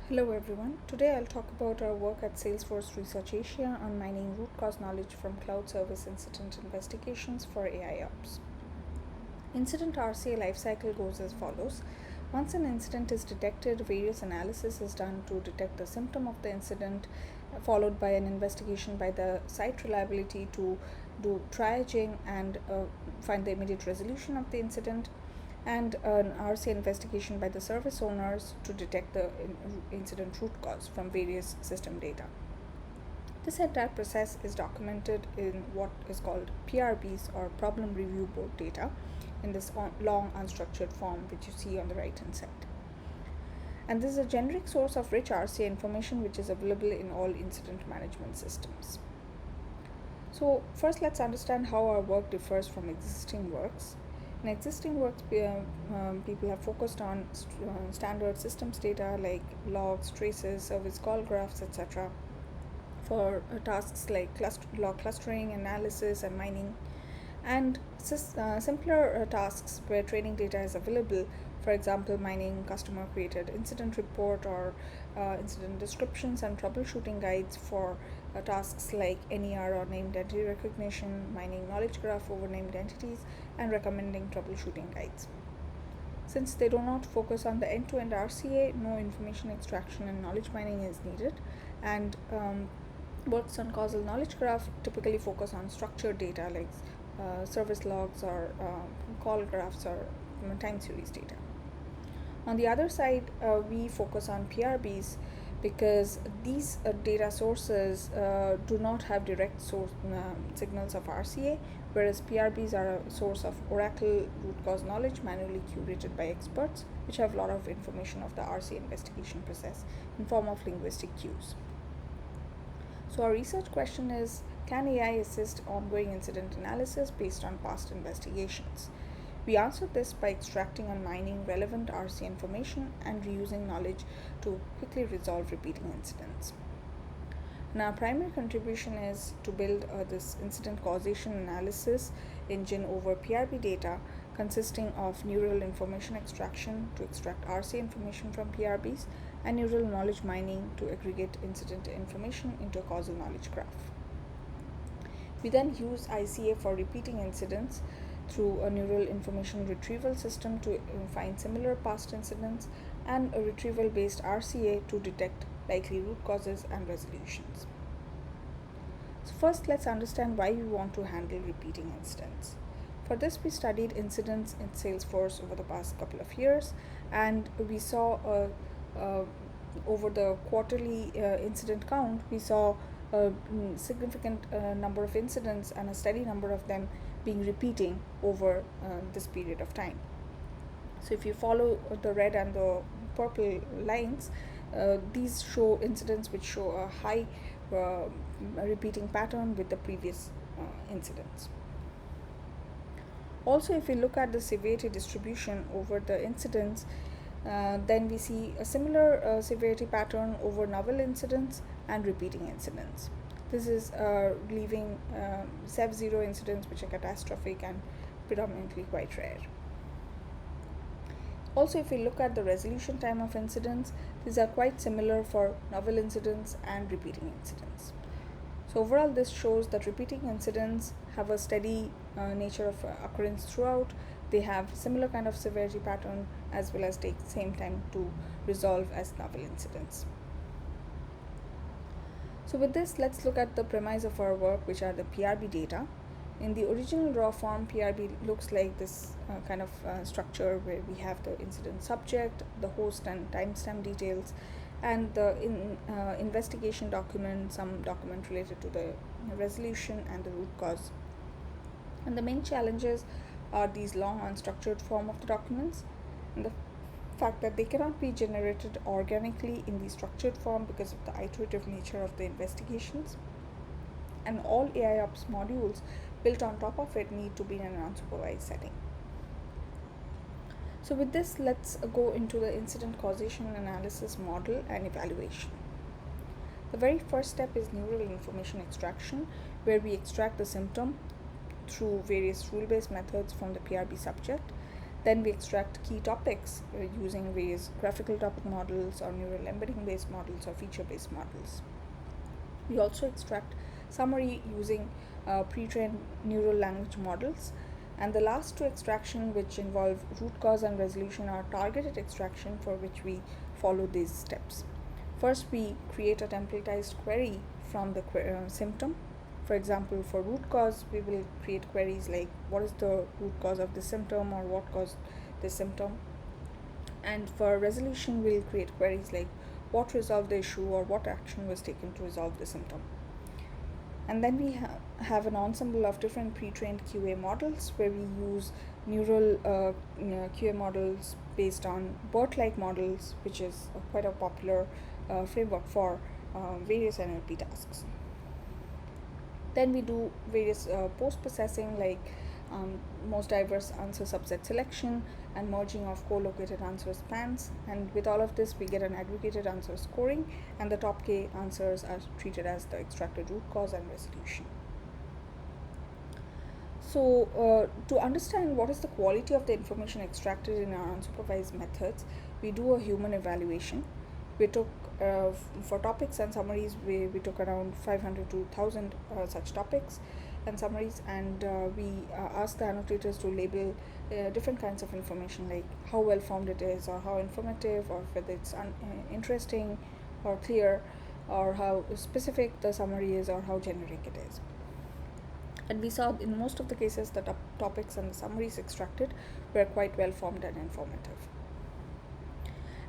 Hello everyone. Today I'll talk about our work at Salesforce Research Asia on mining root cause knowledge from cloud service incident investigations for AIOps. Incident RCA lifecycle goes as follows. Once an incident is detected, various analysis is done to detect the symptom of the incident, followed by an investigation by the site reliability to do triaging and find the immediate resolution of the incident, and an RCA investigation by the service owners to detect the incident root cause from various system data. This entire process is documented in what is called PRBs or problem review board data in this long unstructured form which you see on the right hand side. And this is a generic source of rich RCA information which is available in all incident management systems. So first let's understand how our work differs from existing works. In existing works, people have focused on standard systems data like logs, traces, service call graphs, etc. for tasks like log clustering, analysis, and mining, and simpler tasks where training data is available. For example, mining customer created incident report or incident descriptions and troubleshooting guides for tasks like NER or named entity recognition, mining knowledge graph over named entities, and recommending troubleshooting guides. Since they do not focus on the end-to-end RCA, no information extraction and knowledge mining is needed, and works on causal knowledge graph typically focus on structured data like service logs or call graphs or time series data. On the other side, we focus on PRBs because these data sources do not have direct source signals of RCA, whereas PRBs are a source of Oracle root cause knowledge manually curated by experts, which have a lot of information of the RCA investigation process in form of linguistic cues. So our research question is, can AI assist ongoing incident analysis based on past investigations? We answered this by extracting and mining relevant RCA information and reusing knowledge to quickly resolve repeating incidents. And our primary contribution is to build this incident causation analysis engine over PRB data consisting of neural information extraction to extract RCA information from PRBs and neural knowledge mining to aggregate incident information into a causal knowledge graph. We then use ICA for repeating incidents through a neural information retrieval system to find similar past incidents and a retrieval based RCA to detect likely root causes and resolutions. So first let's understand why we want to handle repeating incidents. For this we studied incidents in Salesforce over the past couple of years, and we saw over the quarterly incident count, we saw a significant number of incidents and a steady number of them being repeating over this period of time. So if you follow the red and the purple lines, these show incidents which show a high repeating pattern with the previous incidents. Also, if we look at the severity distribution over the incidents, then we see a similar severity pattern over novel incidents and repeating incidents. This is leaving SEV0 incidents which are catastrophic and predominantly quite rare. Also, if we look at the resolution time of incidents, these are quite similar for novel incidents and repeating incidents. So overall, this shows that repeating incidents have a steady nature of occurrence throughout. They have similar kind of severity pattern as well as take same time to resolve as novel incidents. So with this, let's look at the premise of our work, which are the PRB data. In the original raw form, PRB looks like this kind of structure where we have the incident subject, the host and timestamp details, and the investigation document, some document related to the resolution and the root cause. And the main challenges are these long unstructured form of the documents and the fact that they cannot be generated organically in the structured form because of the iterative nature of the investigations, and all AIOps modules built on top of it need to be in an unsupervised setting. So with this, let's go into the incident causation analysis model and evaluation. The very first step is neural information extraction, where we extract the symptom through various rule-based methods from the PRB subject. Then we extract key topics using various graphical topic models or neural embedding based models or feature based models. We also extract summary using pre-trained neural language models. And the last two extraction, which involve root cause and resolution, are targeted extraction, for which we follow these steps. First, we create a templatized query from the symptom. For example, for root cause, we will create queries like what is the root cause of the symptom or what caused the symptom. And for resolution, we'll create queries like what resolved the issue or what action was taken to resolve the symptom. And then we have an ensemble of different pre-trained QA models where we use neural QA models based on BERT-like models, which is quite a popular framework for various NLP tasks. Then we do various post-processing like most diverse answer subset selection and merging of co-located answer spans. And with all of this, we get an aggregated answer scoring, and the top K answers are treated as the extracted root cause and resolution. So to understand what is the quality of the information extracted in our unsupervised methods, we do a human evaluation. We took for topics and summaries, we took around 500 to 1000 such topics and summaries, and we asked the annotators to label different kinds of information, like how well formed it is, or how informative, or whether it's interesting or clear, or how specific the summary is, or how generic it is. And we saw in most of the cases the topics and the summaries extracted were quite well formed and informative.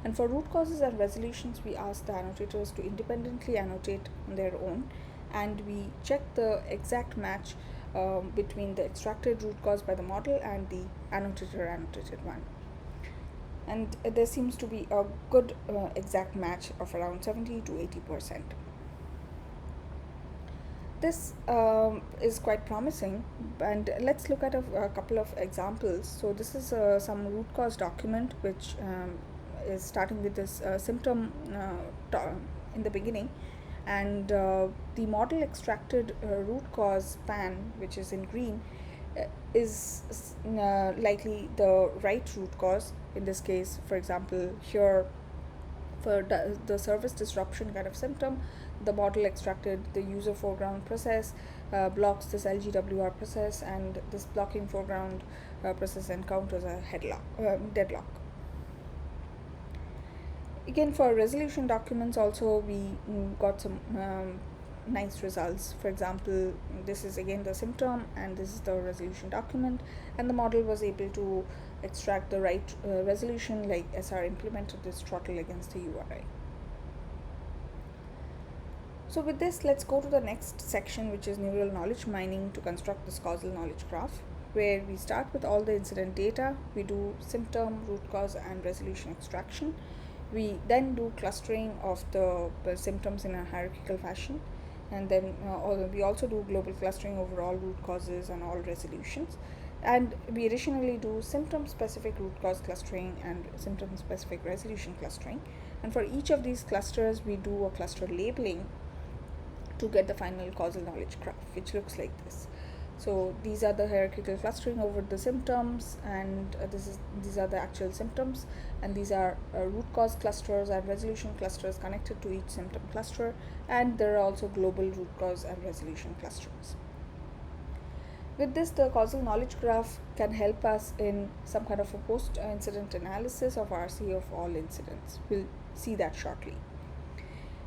And for root causes and resolutions, we asked the annotators to independently annotate on their own, and we check the exact match between the extracted root cause by the model and the annotated one. And there seems to be a good exact match of around 70 to 80%. This is quite promising, and let's look at a couple of examples. So this is some root cause document which is starting with this symptom in the beginning, and the model extracted root cause span, which is in green, is likely the right root cause. In this case, for example, here for the service disruption kind of symptom, the model extracted the user foreground process blocks this LGWR process, and this blocking foreground process encounters a deadlock. Again, for resolution documents also, we got some nice results. For example, this is again the symptom and this is the resolution document, and the model was able to extract the right resolution, like SR implemented this throttle against the URI. So with this, let's go to the next section, which is neural knowledge mining to construct this causal knowledge graph, where we start with all the incident data. We do symptom, root cause, and resolution extraction. We then do clustering of the symptoms in a hierarchical fashion, and then we also do global clustering over all root causes and all resolutions. And we additionally do symptom-specific root cause clustering and symptom-specific resolution clustering. And for each of these clusters, we do a cluster labeling to get the final causal knowledge graph, which looks like this. So these are the hierarchical clustering over the symptoms, and these are the actual symptoms, and these are root cause clusters and resolution clusters connected to each symptom cluster, and there are also global root cause and resolution clusters. With this, the causal knowledge graph can help us in some kind of a post-incident analysis of RC of all incidents. We'll see that shortly.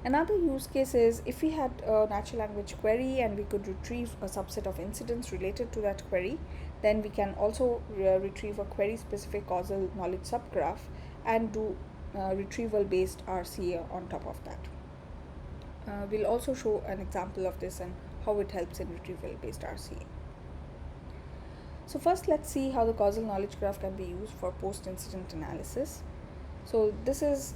Another use case is if we had a natural language query and we could retrieve a subset of incidents related to that query, then we can also retrieve a query-specific causal knowledge subgraph and do retrieval-based RCA on top of that. We'll also show an example of this and how it helps in retrieval-based RCA. So first, let's see how the causal knowledge graph can be used for post-incident analysis. So this is,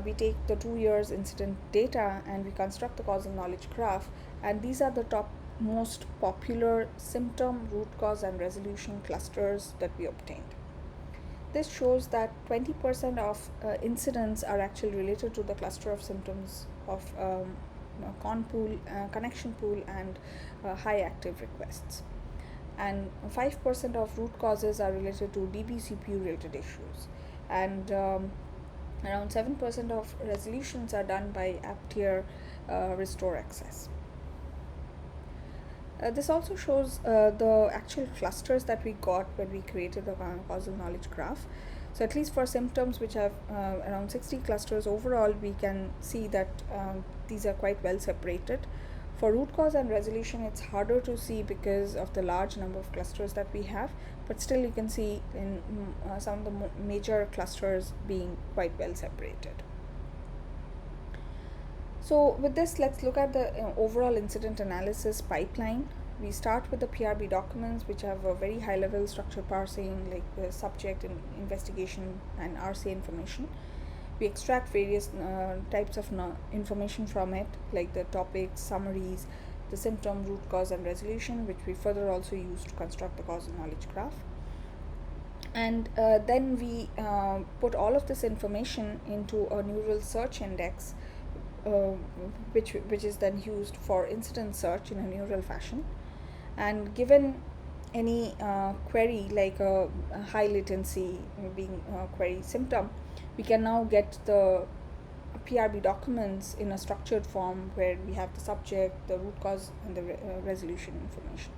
we take the 2 years incident data and we construct the causal knowledge graph, and these are the top most popular symptom, root cause, and resolution clusters that we obtained. This shows that 20% of incidents are actually related to the cluster of symptoms of connection pool, and high active requests. and 5% of root causes are related to DB/CPU related issues, and around 7% of resolutions are done by app tier restore access. This also shows the actual clusters that we got when we created the causal knowledge graph. So at least for symptoms, which have around 60 clusters overall, we can see that these are quite well separated. For root cause and resolution, it's harder to see because of the large number of clusters that we have, but still you can see in some of the major clusters being quite well separated. So with this, let's look at the overall incident analysis pipeline. We start with the PRB documents, which have a very high level structure parsing, like the subject and investigation and RCA information. We extract various types of information from it, like the topics, summaries, the symptom, root cause, and resolution, which we further also use to construct the causal knowledge graph. And then we put all of this information into a neural search index, which is then used for incident search in a neural fashion. And given any query, like a high latency being query symptom, we can now get the PRB documents in a structured form where we have the subject, the root cause, and the resolution information.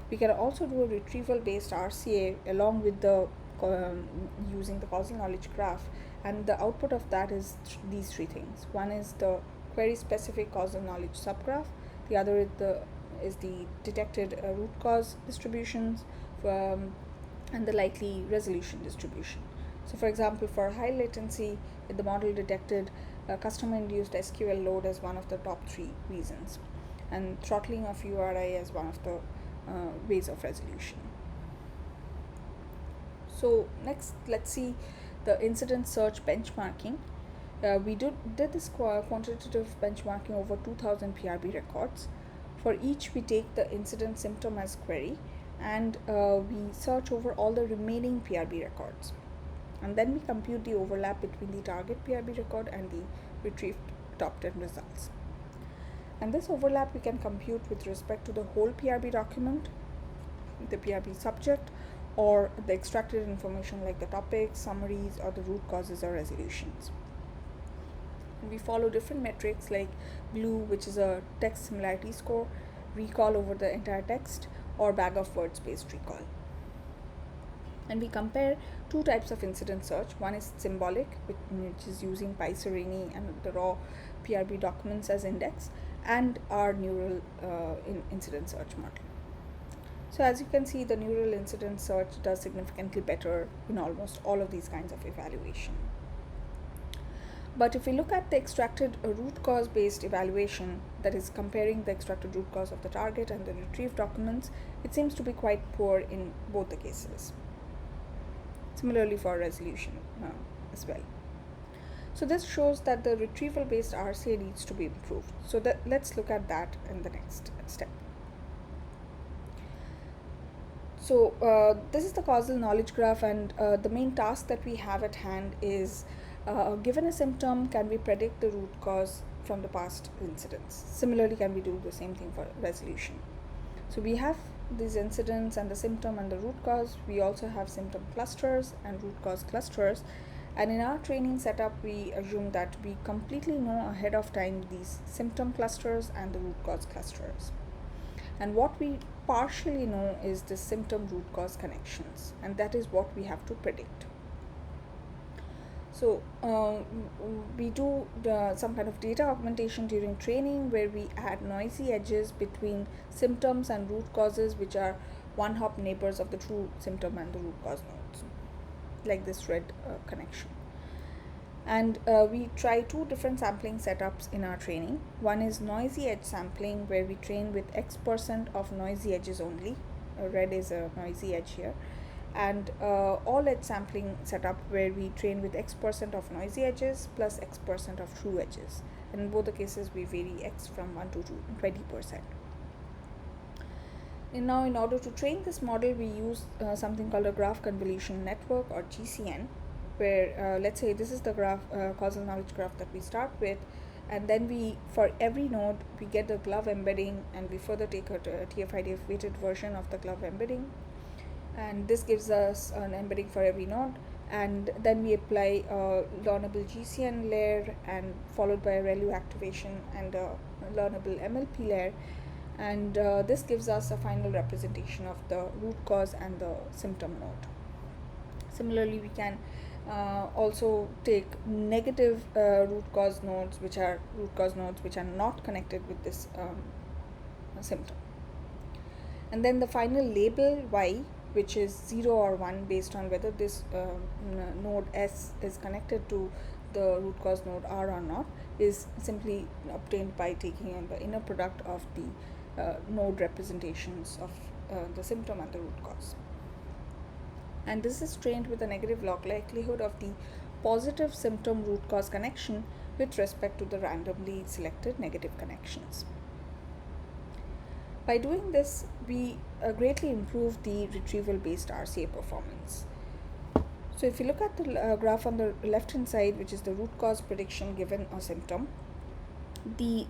We can also do a retrieval based RCA along with the using the causal knowledge graph, and the output of that is these three things. One is the query specific causal knowledge subgraph, the other is the detected root cause distributions, and the likely resolution distribution. So for example, for high latency, the model detected customer induced SQL load as one of the top 3 reasons, and throttling of URI as one of the ways of resolution. So next, let's see the incident search benchmarking. We did this quantitative benchmarking over 2000 PRB records. For each, we take the incident symptom as query, and we search over all the remaining PRB records. And then we compute the overlap between the target PRB record and the retrieved top 10 results. And this overlap we can compute with respect to the whole PRB document, the PRB subject, or the extracted information like the topics, summaries, or the root causes or resolutions. And we follow different metrics like BLUE, which is a text similarity score, recall over the entire text, or bag of words based recall. And we compare 2 types of incident search. One is symbolic, which is using PySerenity and the raw PRB documents as index, and our neural incident search model. So as you can see, the neural incident search does significantly better in almost all of these kinds of evaluation. But if we look at the extracted root cause based evaluation, that is comparing the extracted root cause of the target and the retrieved documents, it seems to be quite poor in both the cases. Similarly for resolution as well. So this shows that the retrieval based RCA needs to be improved. So let's look at that in the next step. So this is the causal knowledge graph, and the main task that we have at hand is given a symptom, can we predict the root cause from the past incidents? Similarly, can we do the same thing for resolution? So we have these incidents and the symptom and the root cause. We also have symptom clusters and root cause clusters. And in our training setup, we assume that we completely know ahead of time these symptom clusters and the root cause clusters. And what we partially know is the symptom root cause connections, and that is what we have to predict. So we do some kind of data augmentation during training, where we add noisy edges between symptoms and root causes, which are one-hop neighbors of the true symptom and the root cause nodes, like this red connection. And we try 2 different sampling setups in our training. One is noisy edge sampling, where we train with X% of noisy edges only. Red is a noisy edge here. And all edge sampling setup, where we train with X% of noisy edges plus X% of true edges. And in both the cases, we vary X from 1 to 20%. And now, in order to train this model, we use something called a graph convolution network, or GCN, where let's say this is the graph causal knowledge graph that we start with, and then for every node we get the glove embedding, and we further take a TF-IDF weighted version of the glove embedding, and this gives us an embedding for every node. And then we apply a learnable GCN layer, and followed by a ReLU activation and a learnable MLP layer, and this gives us a final representation of the root cause and the symptom node. Similarly, we can also take negative root cause nodes, which are not connected with this symptom. And then the final label Y, which is 0 or 1 based on whether this node S is connected to the root cause node R or not, is simply obtained by taking the inner product of the node representations of the symptom and the root cause. And this is trained with a negative log likelihood of the positive symptom root cause connection with respect to the randomly selected negative connections. By doing this, we greatly improve the retrieval based RCA performance. So if you look at the graph on the left hand side, which is the root cause prediction given a symptom, the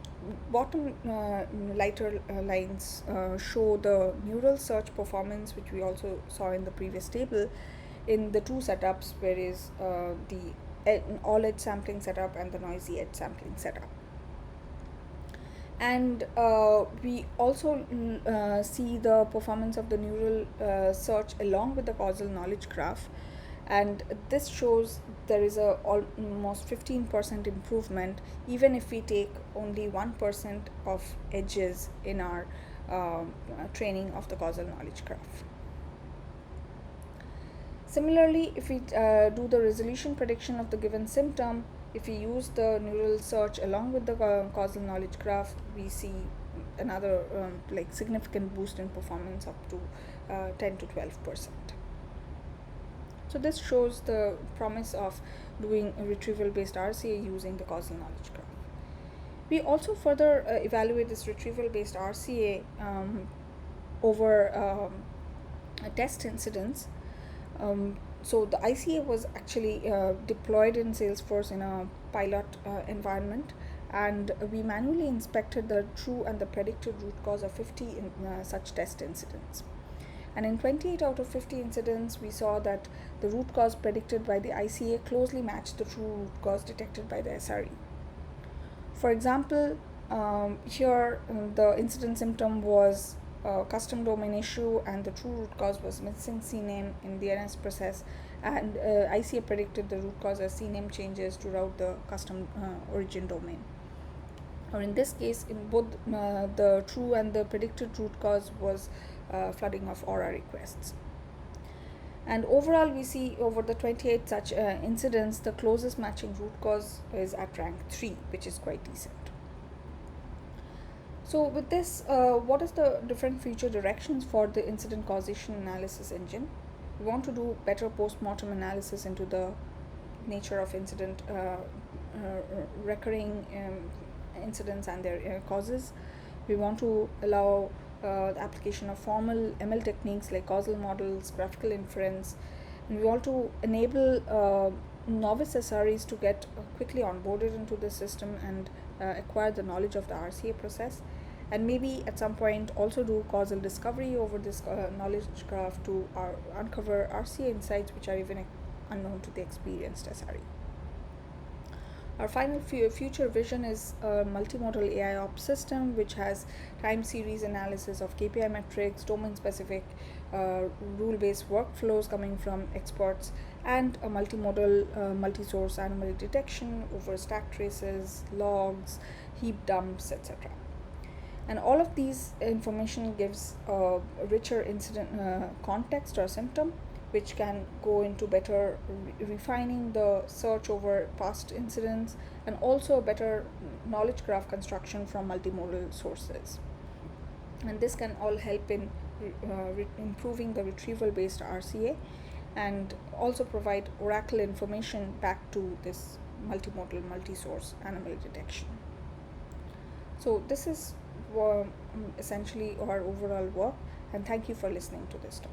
bottom lighter lines show the neural search performance, which we also saw in the previous table, in the two setups, whereas the all edge sampling setup and the noisy edge sampling setup. And we also see the performance of the neural search along with the causal knowledge graph, and this shows there is a almost 15% improvement even if we take only 1% of edges in our training of the causal knowledge graph. Similarly, if we do the resolution prediction of the given symptom, if we use the neural search along with the causal knowledge graph, we see another significant boost in performance up to 10 to 12%. So this shows the promise of doing a retrieval based RCA using the causal knowledge graph. We also further evaluate this retrieval based RCA over test incidents. So the ICA was actually deployed in Salesforce in a pilot environment, and we manually inspected the true and the predicted root cause of 50 in such test incidents. And in 28 out of 50 incidents, we saw that the root cause predicted by the ICA closely matched the true root cause detected by the SRE. For example, here the incident symptom was a custom domain issue, and the true root cause was missing CNAME in the DNS process, and ICA predicted the root cause as CNAME changes to route the custom origin domain. Or in this case, in both the true and the predicted root cause was flooding of Aura requests. And overall, we see over the 28 such incidents, the closest matching root cause is at rank 3, which is quite decent. So with this, what is the different future directions for the incident causation analysis engine? We want to do better post-mortem analysis into the nature of incident recurring incidents and their causes. We want to allow the application of formal ML techniques like causal models, graphical inference, and we want to enable novice SREs to get quickly onboarded into the system and acquire the knowledge of the RCA process, and maybe at some point also do causal discovery over this knowledge graph to uncover RCA insights which are even unknown to the experienced SRE. Our final future vision is a multimodal AIOps system which has time series analysis of KPI metrics, domain-specific rule-based workflows coming from experts, and a multimodal multi-source anomaly detection over stack traces, logs, heap dumps, etc. And all of these information gives a richer incident context or symptom, which can go into better refining the search over past incidents, and also a better knowledge graph construction from multimodal sources. And this can all help in improving the retrieval based RCA and also provide oracle information back to this multimodal multi-source anomaly detection. So this is essentially our overall work, and thank you for listening to this talk.